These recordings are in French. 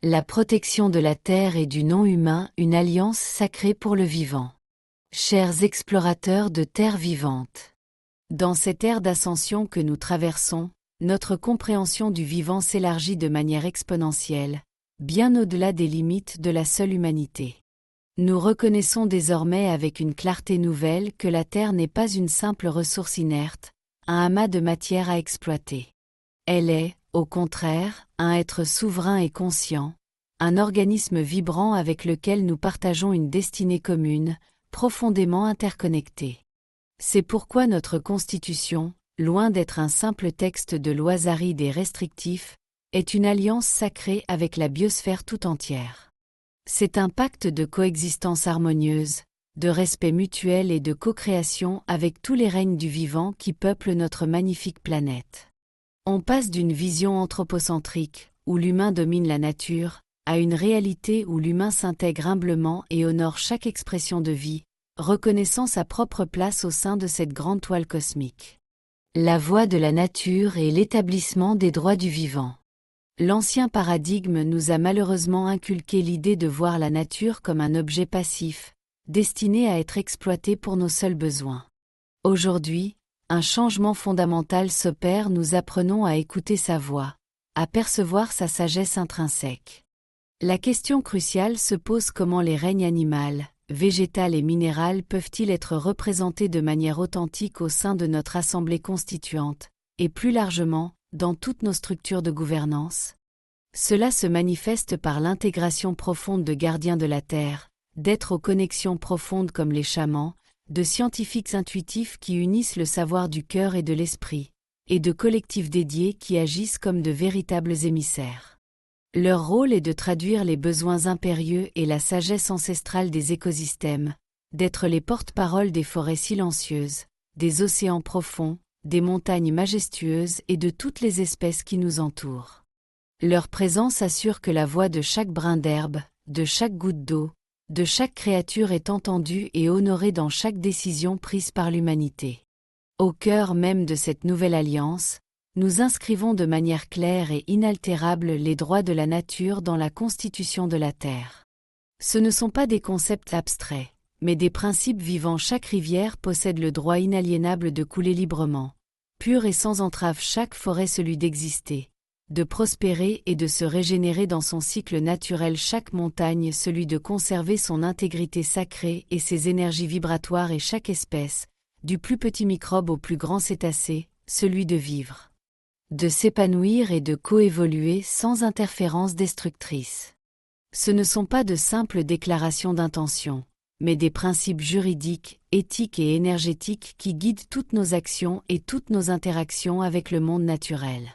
La protection de la terre et du non-humain, une alliance sacrée pour le vivant. Chers explorateurs de terre vivante. Dans cette ère d'ascension que nous traversons, notre compréhension du vivant s'élargit de manière exponentielle, bien au-delà des limites de la seule humanité. Nous reconnaissons désormais avec une clarté nouvelle que la Terre n'est pas une simple ressource inerte, un amas de matière à exploiter. Elle est, au contraire, un être souverain et conscient, un organisme vibrant avec lequel nous partageons une destinée commune, profondément interconnectée. C'est pourquoi notre Constitution, loin d'être un simple texte de lois arides et restrictif, est une alliance sacrée avec la biosphère tout entière. C'est un pacte de coexistence harmonieuse, de respect mutuel et de co-création avec tous les règnes du vivant qui peuplent notre magnifique planète. On passe d'une vision anthropocentrique, où l'humain domine la nature, à une réalité où l'humain s'intègre humblement et honore chaque expression de vie, reconnaissant sa propre place au sein de cette grande toile cosmique. La voie de la nature et l'établissement des droits du vivant. L'ancien paradigme nous a malheureusement inculqué l'idée de voir la nature comme un objet passif, destiné à être exploité pour nos seuls besoins. Aujourd'hui, un changement fondamental s'opère, nous apprenons à écouter sa voix, à percevoir sa sagesse intrinsèque. La question cruciale se pose: comment les règnes animal, végétal et minéral peuvent-ils être représentés de manière authentique au sein de notre assemblée constituante, et plus largement, dans toutes nos structures de gouvernance? Cela se manifeste par l'intégration profonde de gardiens de la Terre, d'êtres aux connexions profondes comme les chamans, de scientifiques intuitifs qui unissent le savoir du cœur et de l'esprit, et de collectifs dédiés qui agissent comme de véritables émissaires. Leur rôle est de traduire les besoins impérieux et la sagesse ancestrale des écosystèmes, d'être les porte-paroles des forêts silencieuses, des océans profonds, des montagnes majestueuses et de toutes les espèces qui nous entourent. Leur présence assure que la voix de chaque brin d'herbe, de chaque goutte d'eau, de chaque créature est entendue et honorée dans chaque décision prise par l'humanité. Au cœur même de cette nouvelle alliance, nous inscrivons de manière claire et inaltérable les droits de la nature dans la Constitution de la Terre. Ce ne sont pas des concepts abstraits, mais des principes vivants. Chaque rivière possède le droit inaliénable de couler librement, pure et sans entrave; chaque forêt celui d'exister, de prospérer et de se régénérer dans son cycle naturel; chaque montagne celui de conserver son intégrité sacrée et ses énergies vibratoires; et chaque espèce, du plus petit microbe au plus grand cétacé, celui de vivre, de s'épanouir et de coévoluer sans interférence destructrice. Ce ne sont pas de simples déclarations d'intention, mais des principes juridiques, éthiques et énergétiques qui guident toutes nos actions et toutes nos interactions avec le monde naturel.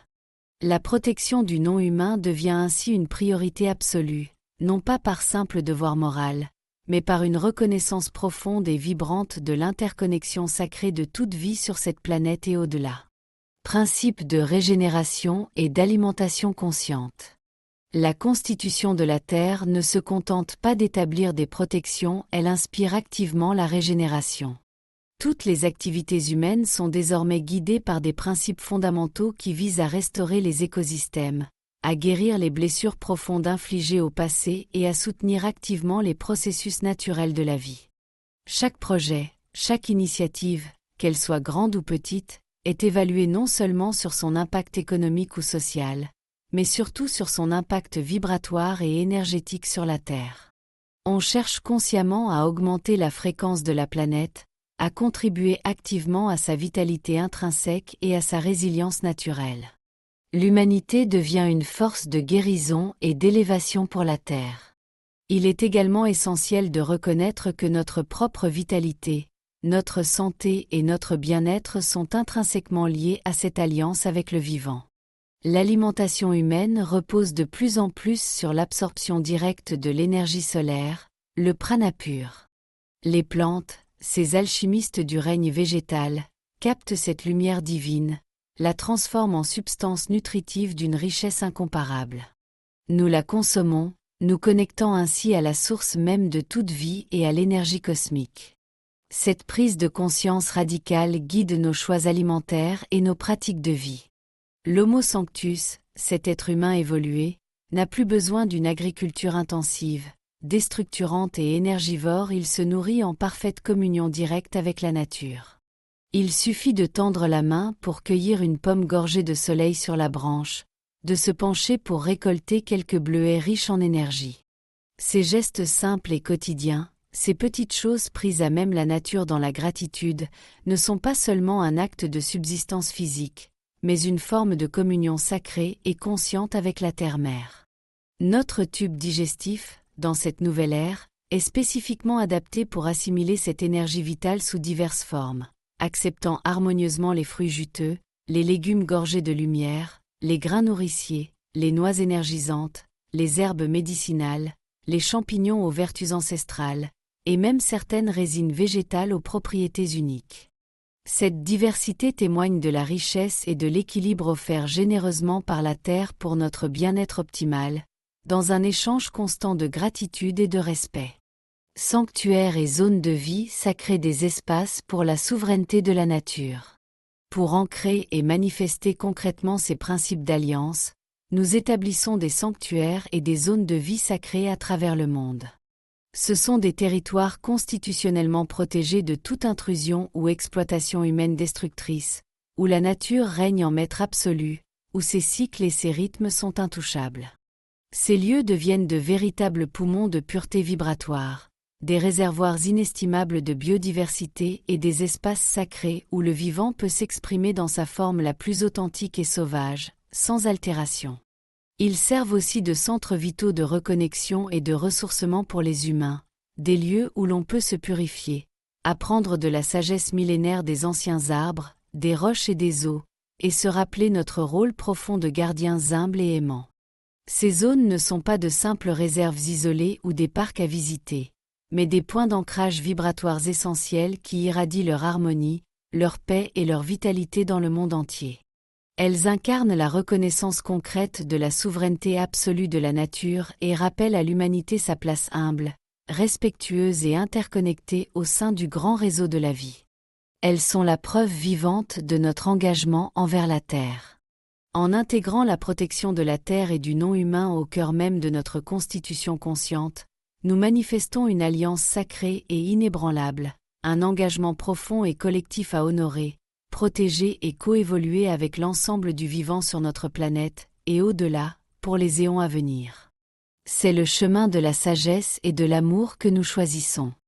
La protection du non-humain devient ainsi une priorité absolue, non pas par simple devoir moral, mais par une reconnaissance profonde et vibrante de l'interconnexion sacrée de toute vie sur cette planète et au-delà. Principe de régénération et d'alimentation consciente. La Constitution de la Terre ne se contente pas d'établir des protections, elle inspire activement la régénération. Toutes les activités humaines sont désormais guidées par des principes fondamentaux qui visent à restaurer les écosystèmes, à guérir les blessures profondes infligées au passé et à soutenir activement les processus naturels de la vie. Chaque projet, chaque initiative, qu'elle soit grande ou petite, est évaluée non seulement sur son impact économique ou social, mais surtout sur son impact vibratoire et énergétique sur la Terre. On cherche consciemment à augmenter la fréquence de la planète, à contribuer activement à sa vitalité intrinsèque et à sa résilience naturelle. L'humanité devient une force de guérison et d'élévation pour la Terre. Il est également essentiel de reconnaître que notre propre vitalité, notre santé et notre bien-être sont intrinsèquement liés à cette alliance avec le vivant. L'alimentation humaine repose de plus en plus sur l'absorption directe de l'énergie solaire, le prana pur. Les plantes, ces alchimistes du règne végétal, captent cette lumière divine, la transforment en substance nutritive d'une richesse incomparable. Nous la consommons, nous connectant ainsi à la source même de toute vie et à l'énergie cosmique. Cette prise de conscience radicale guide nos choix alimentaires et nos pratiques de vie. L'Homo sanctus, cet être humain évolué, n'a plus besoin d'une agriculture intensive, déstructurante et énergivore, il se nourrit en parfaite communion directe avec la nature. Il suffit de tendre la main pour cueillir une pomme gorgée de soleil sur la branche, de se pencher pour récolter quelques bleuets riches en énergie. Ces gestes simples et quotidiens, ces petites choses prises à même la nature dans la gratitude, ne sont pas seulement un acte de subsistance physique, mais une forme de communion sacrée et consciente avec la terre-mère. Notre tube digestif, dans cette nouvelle ère, est spécifiquement adapté pour assimiler cette énergie vitale sous diverses formes, acceptant harmonieusement les fruits juteux, les légumes gorgés de lumière, les grains nourriciers, les noix énergisantes, les herbes médicinales, les champignons aux vertus ancestrales, et même certaines résines végétales aux propriétés uniques. Cette diversité témoigne de la richesse et de l'équilibre offert généreusement par la Terre pour notre bien-être optimal, dans un échange constant de gratitude et de respect. Sanctuaires et zones de vie sacrées, des espaces pour la souveraineté de la nature. Pour ancrer et manifester concrètement ces principes d'alliance, nous établissons des sanctuaires et des zones de vie sacrées à travers le monde. Ce sont des territoires constitutionnellement protégés de toute intrusion ou exploitation humaine destructrice, où la nature règne en maître absolu, où ses cycles et ses rythmes sont intouchables. Ces lieux deviennent de véritables poumons de pureté vibratoire, des réservoirs inestimables de biodiversité et des espaces sacrés où le vivant peut s'exprimer dans sa forme la plus authentique et sauvage, sans altération. Ils servent aussi de centres vitaux de reconnexion et de ressourcement pour les humains, des lieux où l'on peut se purifier, apprendre de la sagesse millénaire des anciens arbres, des roches et des eaux, et se rappeler notre rôle profond de gardiens humbles et aimants. Ces zones ne sont pas de simples réserves isolées ou des parcs à visiter, mais des points d'ancrage vibratoires essentiels qui irradient leur harmonie, leur paix et leur vitalité dans le monde entier. Elles incarnent la reconnaissance concrète de la souveraineté absolue de la nature et rappellent à l'humanité sa place humble, respectueuse et interconnectée au sein du grand réseau de la vie. Elles sont la preuve vivante de notre engagement envers la Terre. En intégrant la protection de la Terre et du non-humain au cœur même de notre constitution consciente, nous manifestons une alliance sacrée et inébranlable, un engagement profond et collectif à honorer, protéger et coévoluer avec l'ensemble du vivant sur notre planète, et au-delà, pour les éons à venir. C'est le chemin de la sagesse et de l'amour que nous choisissons.